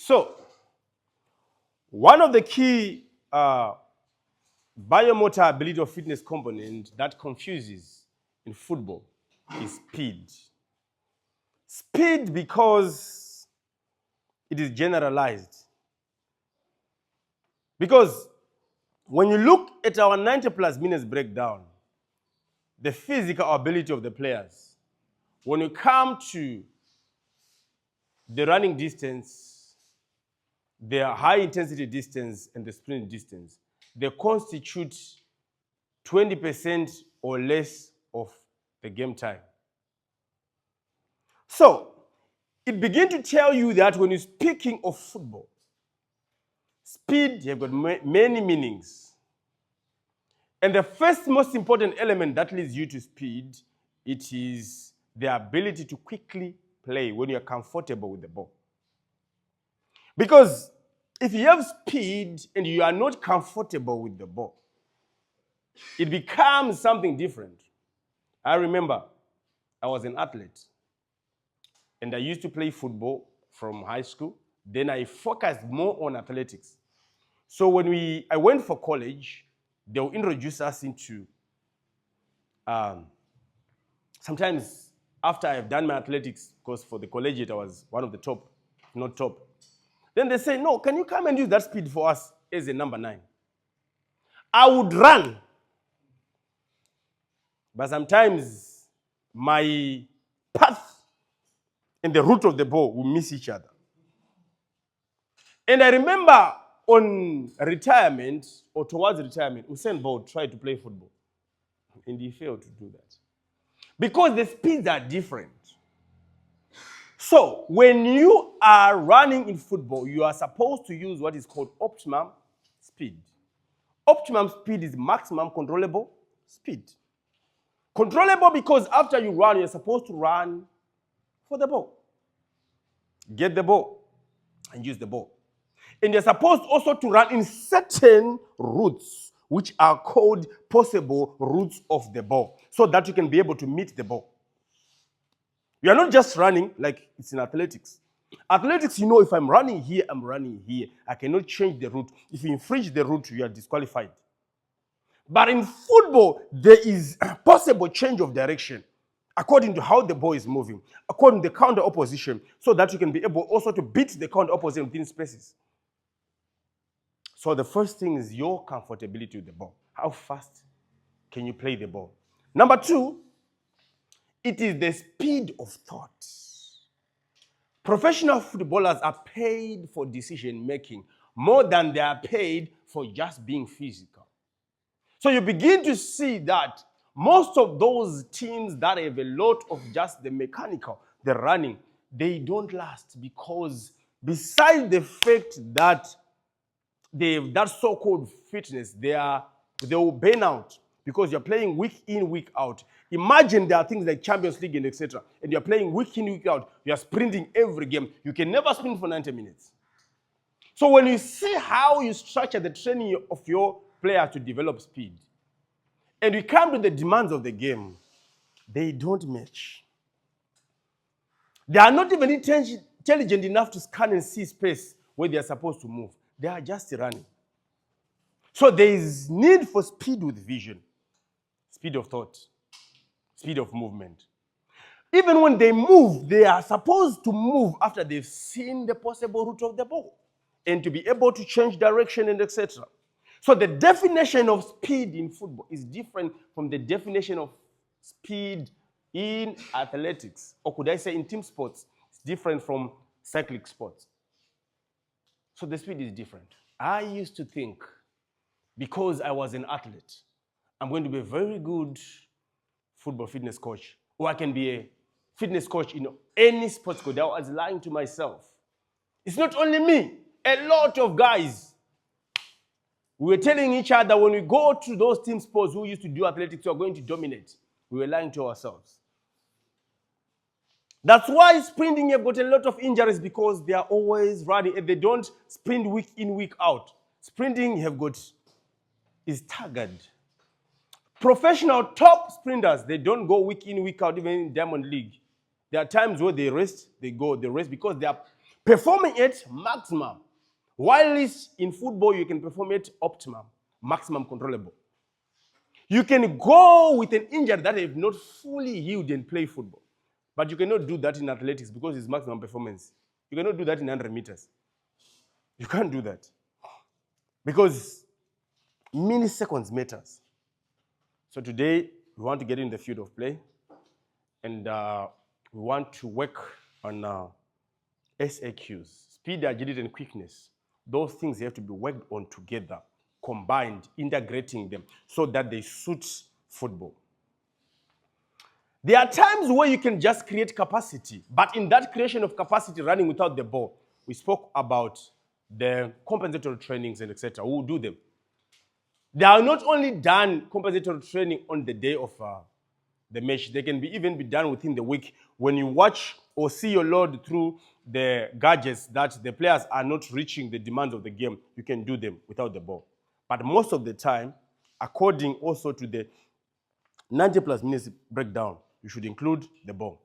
So, one of the key biomotor ability or fitness component that confuses in football is speed. Speed because it is generalized. Because when you look at our 90 plus minutes breakdown, the physical ability of the players, when you come to the running distance, the high intensity distance and the sprint distance, they constitute 20% or less of the game time. So, it begins to tell you that when you're speaking of football, speed, you've got many meanings. And the first most important element that leads you to speed, it is the ability to quickly play when you're comfortable with the ball. Because if you have speed and you are not comfortable with the ball, it becomes something different. I remember I was an athlete and I used to play football from high school. Then I focused more on athletics. So when I went for college, they'll introduce us into, sometimes after I've done my athletics, because for the collegiate I was one of the top, not top. Then they say, no, can you come and use that speed for us as a number 9? I would run. But sometimes my path and the route of the ball will miss each other. And I remember on retirement or towards retirement, Usain Bolt tried to play football. And he failed to do that. Because the speeds are different. So when you are running in football, you are supposed to use what is called optimum speed. Optimum speed is maximum controllable speed. Controllable because after you run, you're supposed to run for the ball. Get the ball and use the ball. And you're supposed also to run in certain routes, which are called possible routes of the ball, so that you can be able to meet the ball. You are not just running like it's in athletics. Athletics, you know, if I'm running here, I'm running here. I cannot change the route. If you infringe the route, you are disqualified. But in football, there is a possible change of direction according to how the ball is moving, according to the counter opposition, so that you can be able also to beat the counter opposition within spaces. So the first thing is your comfortability with the ball. How fast can you play the ball? Number 2, it is the speed of thought. Professional footballers are paid for decision making more than they are paid for just being physical. So you begin to see that most of those teams that have a lot of just the mechanical, the running, they don't last because besides the fact that they have that so-called fitness, they will burn out because you're playing week in, week out. Imagine there are things like Champions League and etc. And you're playing week in, week out. You're sprinting every game. You can never sprint for 90 minutes. So when you see how you structure the training of your player to develop speed, and we come to the demands of the game, they don't match. They are not even intelligent enough to scan and see space where they are supposed to move. They are just running. So there is need for speed with vision, speed of thought, speed of movement. Even when they move, they are supposed to move after they've seen the possible route of the ball and to be able to change direction and etc. So the definition of speed in football is different from the definition of speed in athletics, or could I say in team sports. It's different from cyclic sports. So the speed is different. I used to think, because I was an athlete, I'm going to be a very good football fitness coach, or I can be a fitness coach in any sports code. I was lying to myself. It's not only me, a lot of guys. We were telling each other when we go to those team sports who used to do athletics, we are going to dominate. We were lying to ourselves. That's why sprinting have got a lot of injuries, because they are always running and they don't sprint week in, week out. Sprinting is staggered. Professional top sprinters, they don't go week in, week out, even in Diamond League. There are times where they rest, they rest because they are Performing at maximum. While in football, you can perform at optimum, maximum controllable. You can go with an injury that have not fully healed and play football. But you cannot do that in athletics because it's maximum performance. You cannot do that in 100 meters. You can't do that. Because milliseconds matters. So today, we want to get in the field of play. And we want to work on SAQs, speed, agility, and quickness. Those things have to be worked on together, combined, integrating them so that they suit football. There are times where you can just create capacity, but in that creation of capacity running without the ball, we spoke about the compensatory trainings and etc. Who will do them? They are not only done compensatory training on the day of the match, they can even be done within the week. When you watch or see your load through the gadgets that the players are not reaching the demands of the game, you can do them without the ball. But most of the time, according also to the 90 plus minutes breakdown, you should include the ball.